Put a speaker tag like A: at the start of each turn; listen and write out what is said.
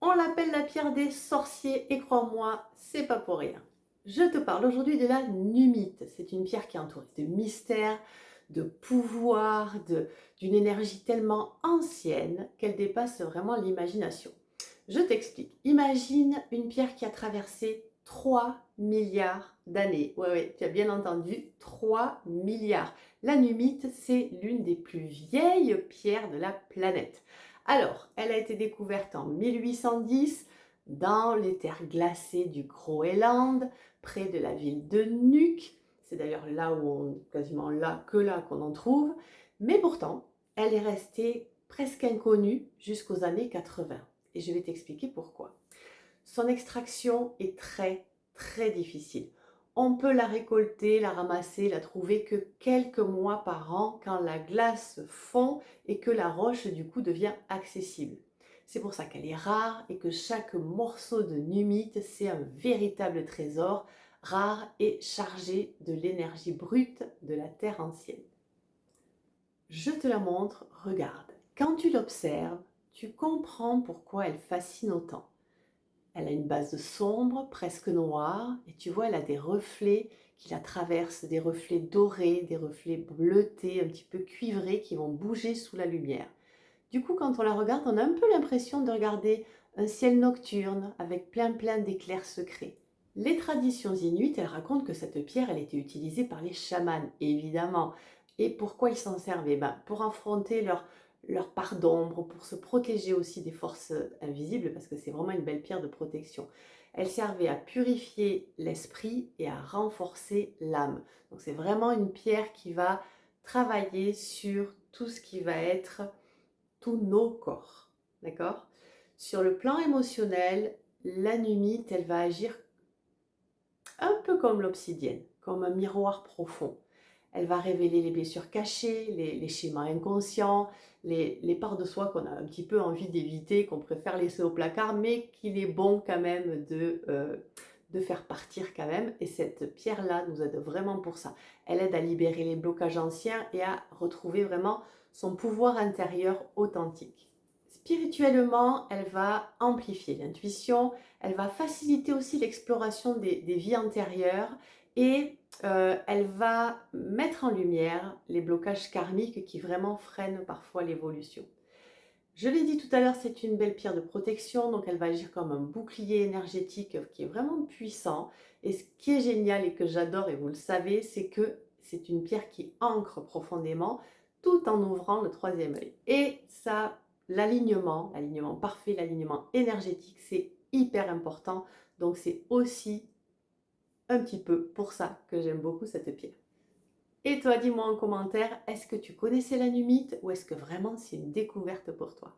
A: On l'appelle la pierre des sorciers et crois-moi, c'est pas pour rien. Je te parle aujourd'hui de la numite. C'est une pierre qui est entourée de mystère, de pouvoir, d'une énergie tellement ancienne qu'elle dépasse vraiment l'imagination. Je t'explique. Imagine une pierre qui a traversé 3 milliards d'années. Ouais, ouais, tu as bien entendu, 3 milliards. La numite, c'est l'une des plus vieilles pierres de la planète. Alors, elle a été découverte en 1810 dans les terres glacées du Groenland, près de la ville de Nuuk. C'est d'ailleurs là où quasiment là que là qu'on en trouve. Mais pourtant, elle est restée presque inconnue jusqu'aux années 80. Et je vais t'expliquer pourquoi. Son extraction est très très difficile. On peut la récolter, la ramasser, la trouver que quelques mois par an quand la glace fond et que la roche du coup devient accessible. C'est pour ça qu'elle est rare et que chaque morceau de numite, c'est un véritable trésor, rare et chargé de l'énergie brute de la terre ancienne. Je te la montre, regarde. Quand tu l'observes, tu comprends pourquoi elle fascine autant. Elle a une base sombre, presque noire, et tu vois, elle a des reflets qui la traversent, des reflets dorés, des reflets bleutés, un petit peu cuivrés, qui vont bouger sous la lumière. Du coup, quand on la regarde, on a un peu l'impression de regarder un ciel nocturne avec plein d'éclairs secrets. Les traditions inuites, elles racontent que cette pierre, elle était utilisée par les chamans, évidemment. Et pourquoi ils s'en servaient? Pour affronter leur part d'ombre, pour se protéger aussi des forces invisibles, parce que c'est vraiment une belle pierre de protection. Elle servait à purifier l'esprit et à renforcer l'âme. Donc c'est vraiment une pierre qui va travailler sur tout ce qui va être tous nos corps. D'accord? Sur le plan émotionnel, l'anumite, elle va agir un peu comme l'obsidienne, comme un miroir profond. Elle va révéler les blessures cachées, les schémas inconscients, les parts de soi qu'on a un petit peu envie d'éviter, qu'on préfère laisser au placard, mais qu'il est bon quand même de faire partir quand même. Et cette pierre-là nous aide vraiment pour ça. Elle aide à libérer les blocages anciens et à retrouver vraiment son pouvoir intérieur authentique. Spirituellement, elle va amplifier l'intuition, elle va faciliter aussi l'exploration des vies antérieures et elle va mettre en lumière les blocages karmiques qui vraiment freinent parfois l'évolution. Je l'ai dit tout à l'heure, c'est une belle pierre de protection, donc elle va agir comme un bouclier énergétique qui est vraiment puissant. Et ce qui est génial et que j'adore, et vous le savez, c'est que c'est une pierre qui ancre profondément tout en ouvrant le troisième œil. Et ça, l'alignement parfait, l'alignement énergétique, c'est hyper important. Donc c'est aussi un petit peu pour ça que j'aime beaucoup cette pierre. Et toi, dis-moi en commentaire, est-ce que tu connaissais la numite ou est-ce que vraiment c'est une découverte pour toi?